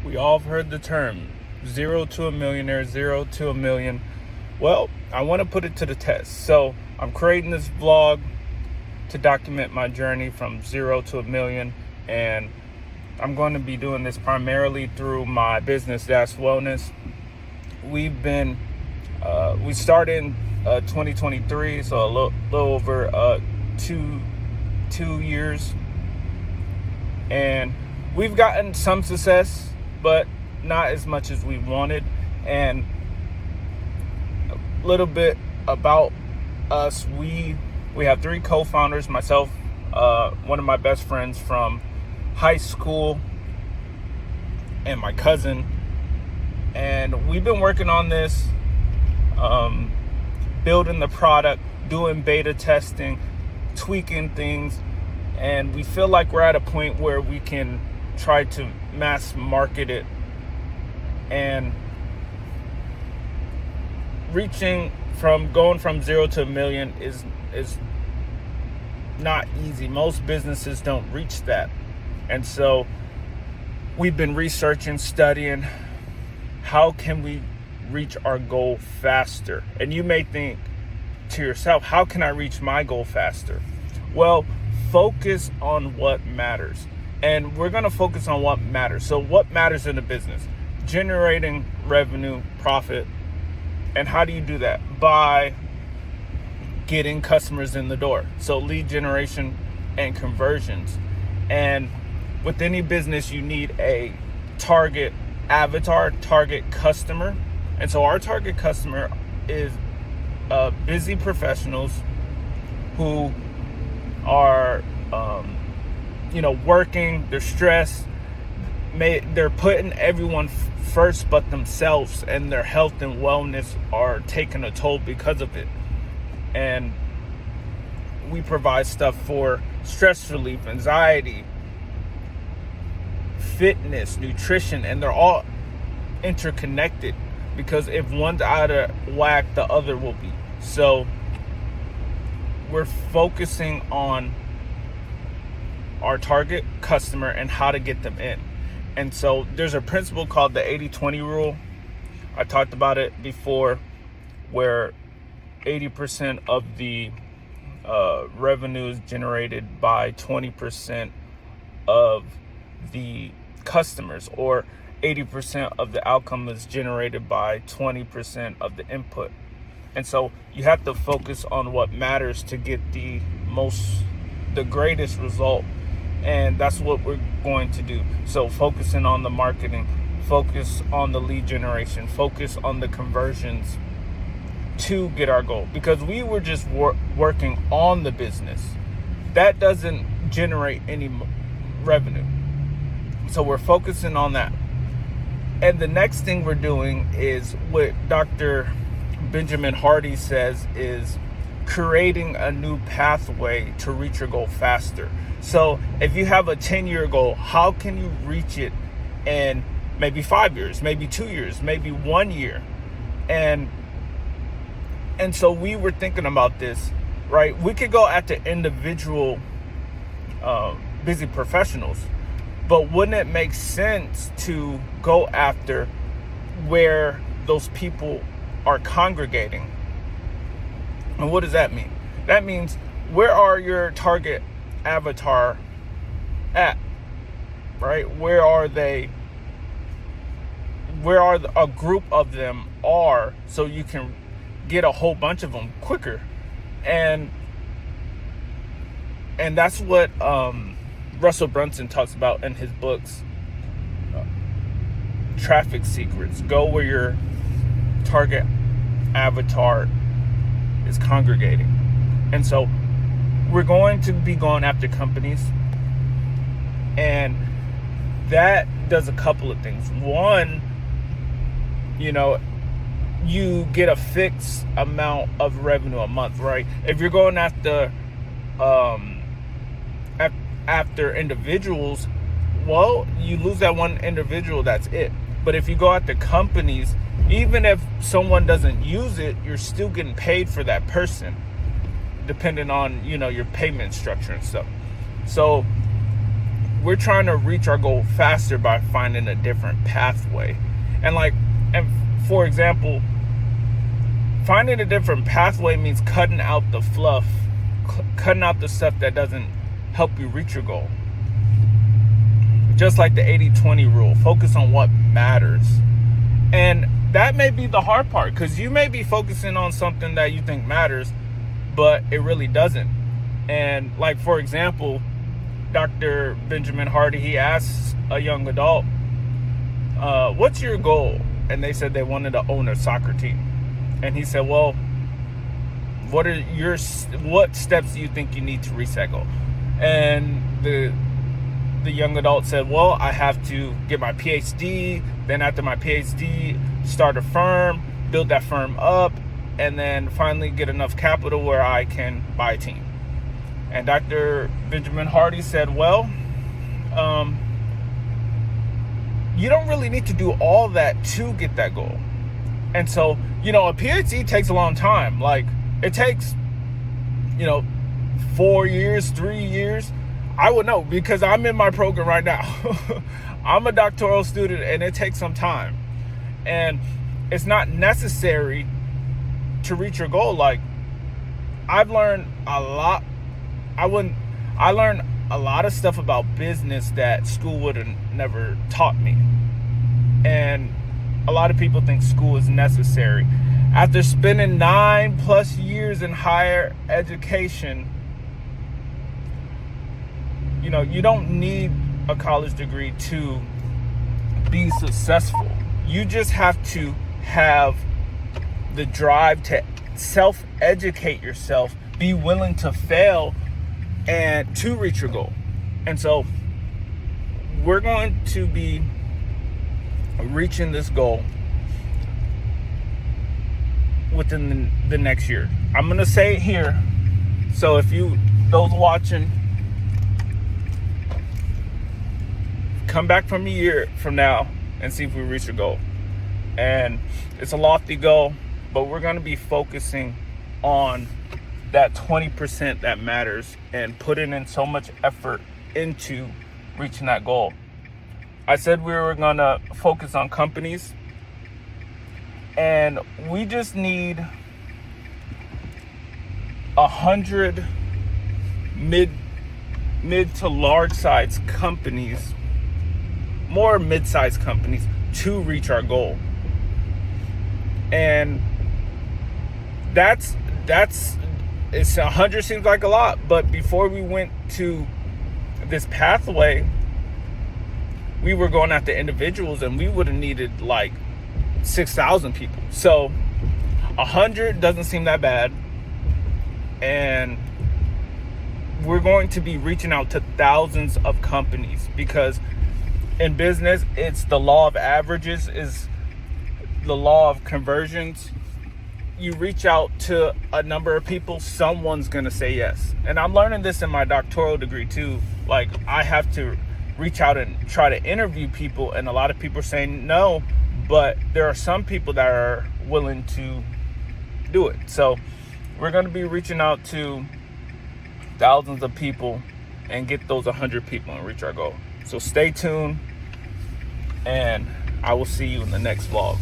We all have heard the term zero to a millionaire, zero to a million. Well, I want to put it to the test. So I'm creating this vlog to document my journey from 0 to a million. And I'm going to be doing this primarily through my business, Dash Wellness. We started in 2023, so a little over 2 years. And we've gotten some success, but not as much as we wanted. And a little bit about us, we have 3 co-founders, myself, one of my best friends from high school, and my cousin. And we've been working on this, building the product, doing beta testing, tweaking things, and we feel like we're at a point where we can try to mass market it. And going from 0 to a million is not easy. Most businesses don't reach that. And so we've been researching, studying, how can we reach our goal faster? And you may think to yourself, how can I reach my goal faster? Well, focus on what matters. And we're going to focus on what matters. So what matters in a business? Generating revenue, profit. And how do you do that? By getting customers in the door. So lead generation and conversions. And with any business, you need a target avatar, target customer. And so our target customer is busy professionals who are working, they're stressed, they're putting everyone first but themselves, and their health and wellness are taking a toll because of it. And we provide stuff for stress relief, anxiety, fitness, nutrition, and they're all interconnected, because if one's out of whack, the other will be. So we're focusing on our target customer and how to get them in. And so there's a principle called the 80-20 rule. I talked about it before, where 80% of the revenue is generated by 20% of the customers, or 80% of the outcome is generated by 20% of the input. And so you have to focus on what matters to get the greatest result. And that's what we're going to do. So focusing on the marketing, focus on the lead generation, focus on the conversions to get our goal. Because we were just working on the business. That doesn't generate any revenue. So we're focusing on that. And the next thing we're doing is what Dr. Benjamin Hardy says is creating a new pathway to reach your goal faster. So if you have a 10-year goal, how can you reach it in maybe 5 years, maybe 2 years, maybe 1 year? And so we were thinking about this, right? We could go after individual busy professionals, but wouldn't it make sense to go after where those people are congregating? And what does that mean? That means, where are your target avatar at, right? Where are they? Where are a group of them are, so you can get a whole bunch of them quicker. And that's what Russell Brunson talks about in his books, Traffic Secrets. Go where your target avatar is congregating. And so we're going to be going after companies, and that does a couple of things. One, you get a fixed amount of revenue a month, right? If you're going after individuals, well, you lose that one individual, that's it. But if you go after companies, even if someone doesn't use it, you're still getting paid for that person, depending on your payment structure and stuff. So we're trying to reach our goal faster by finding a different pathway. And for example, finding a different pathway means cutting out the fluff, cutting out the stuff that doesn't help you reach your goal. Just like the 80-20 rule, focus on what matters. And that may be the hard part, because you may be focusing on something that you think matters, but it really doesn't. And like, for example, Dr. Benjamin Hardy, he asked a young adult, what's your goal? And they said they wanted to own a soccer team. And he said, well, what steps do you think you need to reach that goal? And the young adult said, well, I have to get my PhD, then after my PhD, start a firm, build that firm up, and then finally get enough capital where I can buy a team. And Dr. Benjamin Hardy said, well, you don't really need to do all that to get that goal. And so, a PhD takes a long time. Like, it takes, 4 years, 3 years. I would know, because I'm in my program right now. I'm a doctoral student, and it takes some time. And it's not necessary to reach your goal. Like, I've learned a lot. I learned a lot of stuff about business that school would have never taught me. And a lot of people think school is necessary. After spending 9+ years in higher education, you don't need a college degree to be successful. You just have to have the drive to self-educate yourself, be willing to fail, and to reach your goal. And so we're going to be reaching this goal within the next year. I'm going to say it here. So if those watching, come back from a year from now and see if we reach your goal. And it's a lofty goal, but we're going to be focusing on that 20% that matters and putting in so much effort into reaching that goal. I said we were going to focus on companies, and we just need 100 mid to large size companies, more mid-sized companies, to reach our goal. And it's 100 seems like a lot, but before we went to this pathway, we were going after individuals, and we would have needed like 6,000 people. So 100 doesn't seem that bad, and we're going to be reaching out to thousands of companies, because in business, it's the law of averages, is the law of conversions. You reach out to a number of people, someone's gonna say yes. And I'm learning this in my doctoral degree too. Like, I have to reach out and try to interview people, and a lot of people are saying no, but there are some people that are willing to do it. So we're going to be reaching out to thousands of people and get those 100 people and reach our goal. So stay tuned, and I will see you in the next vlog.